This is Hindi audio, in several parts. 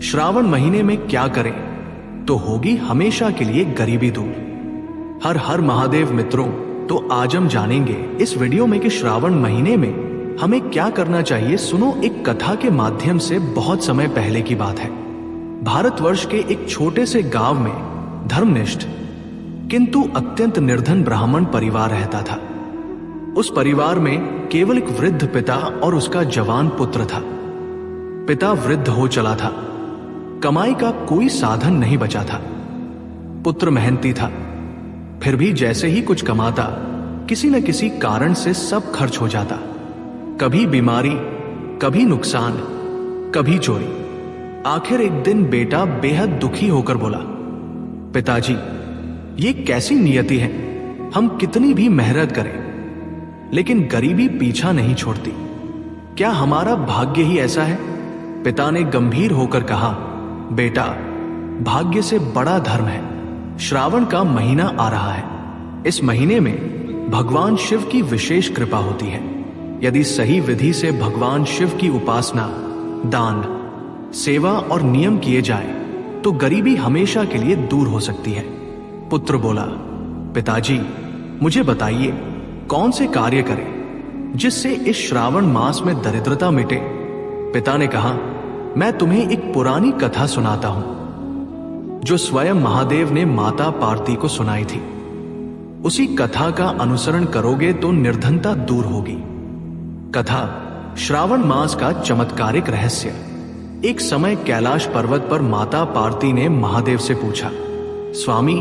श्रावण महीने में क्या करें तो होगी हमेशा के लिए गरीबी दूर। हर हर महादेव मित्रों, तो आज हम जानेंगे इस वीडियो में कि श्रावण महीने में हमें क्या करना चाहिए। सुनो एक कथा के माध्यम से। बहुत समय पहले की बात है, भारतवर्ष के एक छोटे से गांव में धर्मनिष्ठ किंतु अत्यंत निर्धन ब्राह्मण परिवार रहता था। उस परिवार में केवल एक वृद्ध पिता और उसका जवान पुत्र था। पिता वृद्ध हो चला था, कमाई का कोई साधन नहीं बचा था। पुत्र मेहनती था, फिर भी जैसे ही कुछ कमाता किसी न किसी कारण से सब खर्च हो जाता। कभी बीमारी, कभी नुकसान, कभी चोरी। आखिर एक दिन बेटा बेहद दुखी होकर बोला, पिताजी, ये कैसी नियति है। हम कितनी भी मेहनत करें लेकिन गरीबी पीछा नहीं छोड़ती। क्या हमारा भाग्य ही ऐसा है? पिता ने गंभीर होकर कहा, बेटा, भाग्य से बड़ा धर्म है। श्रावण का महीना आ रहा है। इस महीने में भगवान शिव की विशेष कृपा होती है। यदि सही विधि से भगवान शिव की उपासना, दान, सेवा और नियम किए जाए तो गरीबी हमेशा के लिए दूर हो सकती है। पुत्र बोला, पिताजी, मुझे बताइए कौन से कार्य करें जिससे इस श्रावण मास में दरिद्रता मिटे। पिता ने कहा, मैं तुम्हें एक पुरानी कथा सुनाता हूं जो स्वयं महादेव ने माता पार्वती को सुनाई थी। उसी कथा का अनुसरण करोगे तो निर्धनता दूर होगी। कथा श्रावण मास का चमत्कारिक रहस्य। एक समय कैलाश पर्वत पर माता पार्वती ने महादेव से पूछा, स्वामी,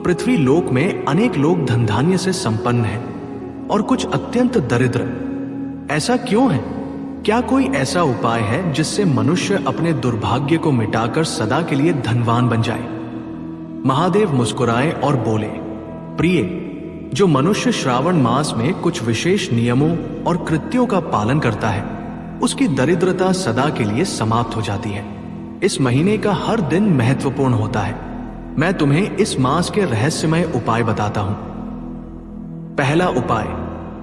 पृथ्वी लोक में अनेक लोग धन धान्य से संपन्न हैं और कुछ अत्यंत दरिद्र, ऐसा क्यों है? क्या कोई ऐसा उपाय है जिससे मनुष्य अपने दुर्भाग्य को मिटाकर सदा के लिए धनवान बन जाए? महादेव मुस्कुराए और बोले, प्रिय, जो मनुष्य श्रावण मास में कुछ विशेष नियमों और कृत्यों का पालन करता है उसकी दरिद्रता सदा के लिए समाप्त हो जाती है। इस महीने का हर दिन महत्वपूर्ण होता है। मैं तुम्हें इस मास के रहस्यमय उपाय बताता हूं। पहला उपाय,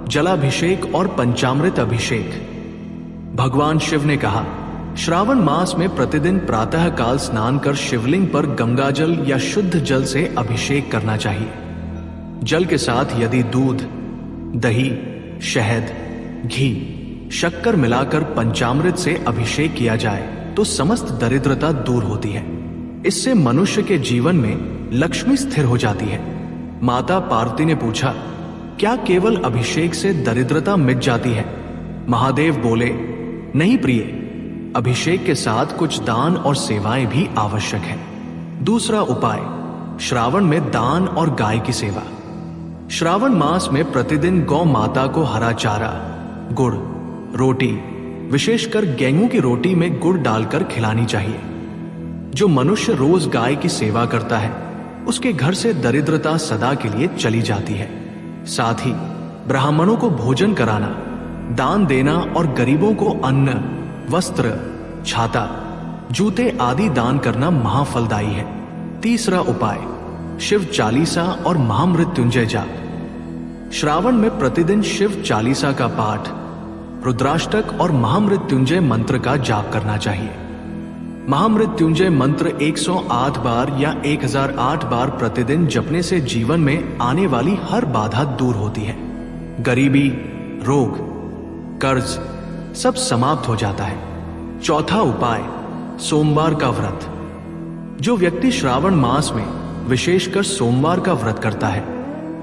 जलाभिषेक और पंचामृत अभिषेक। भगवान शिव ने कहा, श्रावण मास में प्रतिदिन प्रातः काल स्नान कर शिवलिंग पर गंगाजल या शुद्ध जल से अभिषेक करना चाहिए। जल के साथ यदि दूध, दही, शहद, घी, शक्कर मिलाकर पंचामृत से अभिषेक किया जाए तो समस्त दरिद्रता दूर होती है। इससे मनुष्य के जीवन में लक्ष्मी स्थिर हो जाती है। माता पार्वती ने पूछा, क्या केवल अभिषेक से दरिद्रता मिट जाती है? महादेव बोले, नहीं प्रिय, अभिषेक के साथ कुछ दान और सेवाएं भी आवश्यक है। दूसरा उपाय, श्रावण में दान और गाय की सेवा। श्रावण मास में प्रतिदिन गौ माता को हरा चारा, गुड़, रोटी, विशेषकर गेहूं की रोटी में गुड़ डालकर खिलानी चाहिए। जो मनुष्य रोज गाय की सेवा करता है उसके घर से दरिद्रता सदा के लिए चली जाती है। साथ ही ब्राह्मणों को भोजन कराना, दान देना और गरीबों को अन्न, वस्त्र, छाता, जूते आदि दान करना महाफलदायी है। तीसरा उपाय, शिव चालीसा और महामृत्युंजय जाप। श्रावण में प्रतिदिन शिव चालीसा का पाठ, रुद्राष्टक और महामृत्युंजय मंत्र का जाप करना चाहिए। महामृत्युंजय मंत्र 108 बार या 1008 बार प्रतिदिन जपने से जीवन में आने वाली हर बाधा दूर होती है। गरीबी, रोग, कर्ज सब समाप्त हो जाता है। चौथा उपाय, सोमवार का व्रत। जो व्यक्ति श्रावण मास में विशेषकर सोमवार का व्रत करता है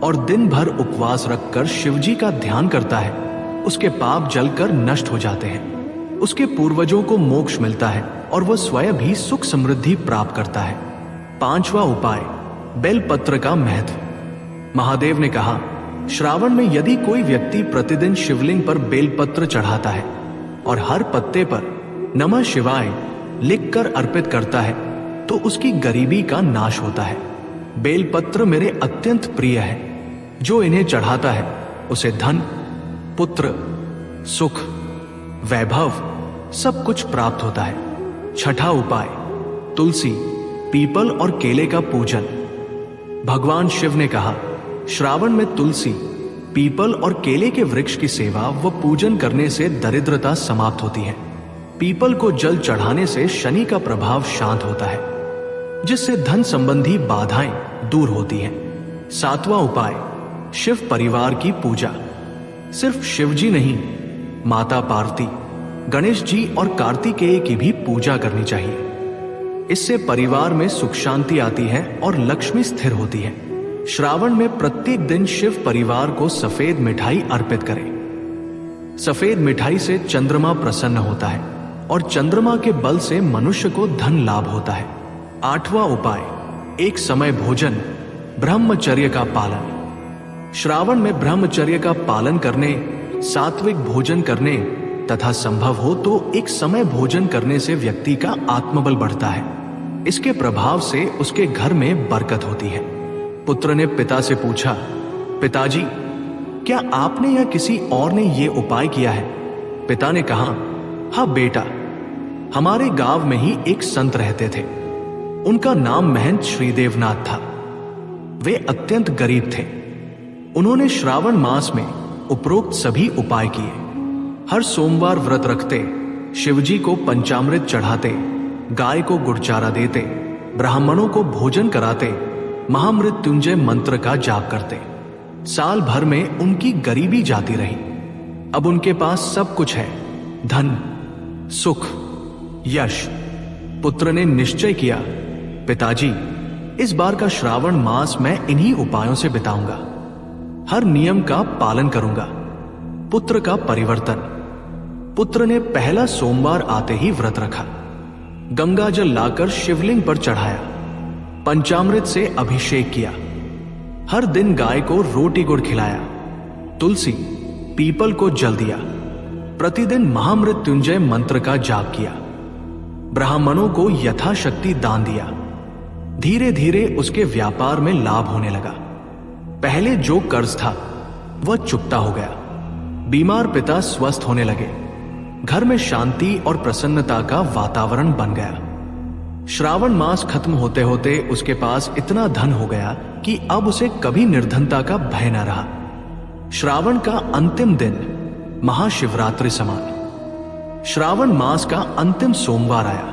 और दिन भर उपवास रखकर शिवजी का ध्यान करता है उसके पाप जलकर नष्ट हो जाते हैं। उसके पूर्वजों को मोक्ष मिलता है और वह स्वयं भी सुख समृद्धि प्राप्त करता है। पांचवा उपाय, बेलपत्र का महत्व। महादेव ने कहा, श्रावण में यदि कोई व्यक्ति प्रतिदिन शिवलिंग पर बेलपत्र चढ़ाता है और हर पत्ते पर नमः शिवाय लिखकर अर्पित करता है तो उसकी गरीबी का नाश होता है। बेलपत्र मेरे अत्यंत प्रिय है। जो इन्हें चढ़ाता है उसे धन, पुत्र, सुख, वैभव सब कुछ प्राप्त होता है। छठा उपाय, तुलसी, पीपल और केले का पूजन। भगवान शिव ने कहा, श्रावण में तुलसी, पीपल और केले के वृक्ष की सेवा व पूजन करने से दरिद्रता समाप्त होती है। पीपल को जल चढ़ाने से शनि का प्रभाव शांत होता है, जिससे धन संबंधी बाधाएं दूर होती हैं। 7वां उपाय, शिव परिवार की पूजा। सिर्फ शिव जी नहीं, माता पार्वती, गणेश जी और कार्तिकेय की भी पूजा करनी चाहिए। इससे परिवार में सुख शांति आती है और लक्ष्मी स्थिर होती है। श्रावण में प्रत्येक दिन शिव परिवार को सफेद मिठाई अर्पित करें। सफेद मिठाई से चंद्रमा प्रसन्न होता है और चंद्रमा के बल से मनुष्य को धन लाभ होता है। 8वां उपाय, एक समय भोजन, ब्रह्मचर्य का पालन। श्रावण में ब्रह्मचर्य का पालन करने, सात्विक भोजन करने तथा संभव हो तो एक समय भोजन करने से व्यक्ति का आत्मबल बढ़ता है। इसके प्रभाव से उसके घर में बरकत होती है। पुत्र ने पिता से पूछा, पिताजी, क्या आपने या किसी और ने ये उपाय किया है? पिता ने कहा, हाँ बेटा, हमारे गांव में ही एक संत रहते थे। उनका नाम महंत श्रीदेवनाथ था। वे अत्यंत गरीब थे। उन्होंने श्रावण मास में उपरोक्त सभी उपाय किए। हर सोमवार व्रत रखते, शिवजी को पंचामृत चढ़ाते, गाय को गुड़चारा देते, ब्राह्मणों को भोजन कराते, महामृत्युंजय मंत्र का जाप करते। साल भर में उनकी गरीबी जाती रही। अब उनके पास सब कुछ है, धन, सुख, यश। पुत्र ने निश्चय किया, पिताजी, इस बार का श्रावण मास मैं इन्हीं उपायों से बिताऊंगा। हर नियम का पालन करूंगा। पुत्र का परिवर्तन। पुत्र ने पहला सोमवार आते ही व्रत रखा। गंगा जल लाकर शिवलिंग पर चढ़ाया, पंचामृत से अभिषेक किया। हर दिन गाय को रोटी गुड़ खिलाया, तुलसी, पीपल को जल दिया। प्रतिदिन महामृत्युंजय मंत्र का जाप किया। ब्राह्मणों को यथाशक्ति दान दिया। धीरे धीरे उसके व्यापार में लाभ होने लगा। पहले जो कर्ज था वह चुकता हो गया। बीमार पिता स्वस्थ होने लगे। घर में शांति और प्रसन्नता का वातावरण बन गया। श्रावण मास खत्म होते होते उसके पास इतना धन हो गया कि अब उसे कभी निर्धनता का भय न रहा। श्रावण का अंतिम दिन महाशिवरात्रि समान। श्रावण मास का अंतिम सोमवार आया।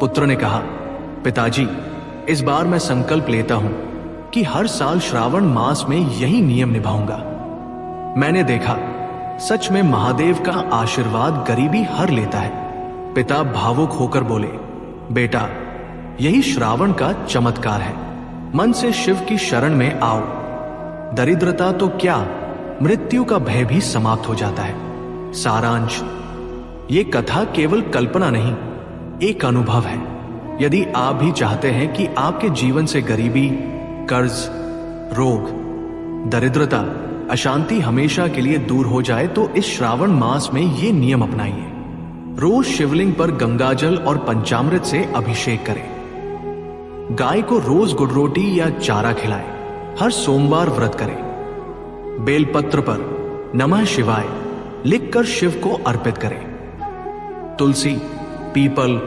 पुत्र ने कहा, पिताजी, इस बार मैं संकल्प लेता हूं कि हर साल श्रावण मास में यही नियम निभाऊंगा। मैंने देखा, सच में महादेव का आशीर्वाद गरीबी हर लेता है। पिता भावुक होकर बोले, बेटा, यही श्रावण का चमत्कार है। मन से शिव की शरण में आओ। दरिद्रता तो क्या, मृत्यु का भय भी समाप्त हो जाता है। सारांश, ये कथा केवल कल्पना नहीं, एक अनुभव है। यदि आप भी चाहते हैं कि आपके जीवन से गरीबी, कर्ज, रोग, दरिद्रता, अशांति हमेशा के लिए दूर हो जाए तो इस श्रावण मास में ये नियम अपनाइए। रोज शिवलिंग पर गंगाजल और पंचामृत से अभिषेक करें। गाय को रोज गुड़ रोटी या चारा खिलाएं। हर सोमवार व्रत करें। बेलपत्र पर नमः शिवाय लिखकर शिव को अर्पित करें। तुलसी, पीपल,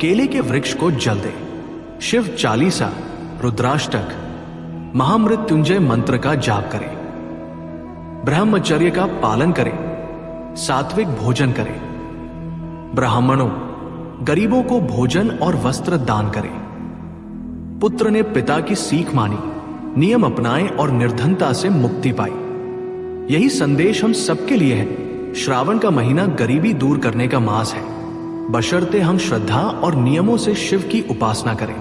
केले के वृक्ष को जल दें। शिव चालीसा, रुद्राष्टक, महामृत्युंजय मंत्र का जाप करें। ब्रह्मचर्य का पालन करें। सात्विक भोजन करें। ब्राह्मणों, गरीबों को भोजन और वस्त्र दान करें। पुत्र ने पिता की सीख मानी, नियम अपनाए और निर्धनता से मुक्ति पाई। यही संदेश हम सबके लिए है। श्रावण का महीना गरीबी दूर करने का मास है, बशर्ते हम श्रद्धा और नियमों से शिव की उपासना करें।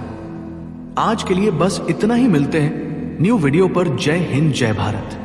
आज के लिए बस इतना ही। मिलते हैं न्यू वीडियो पर। जय हिंद, जय भारत।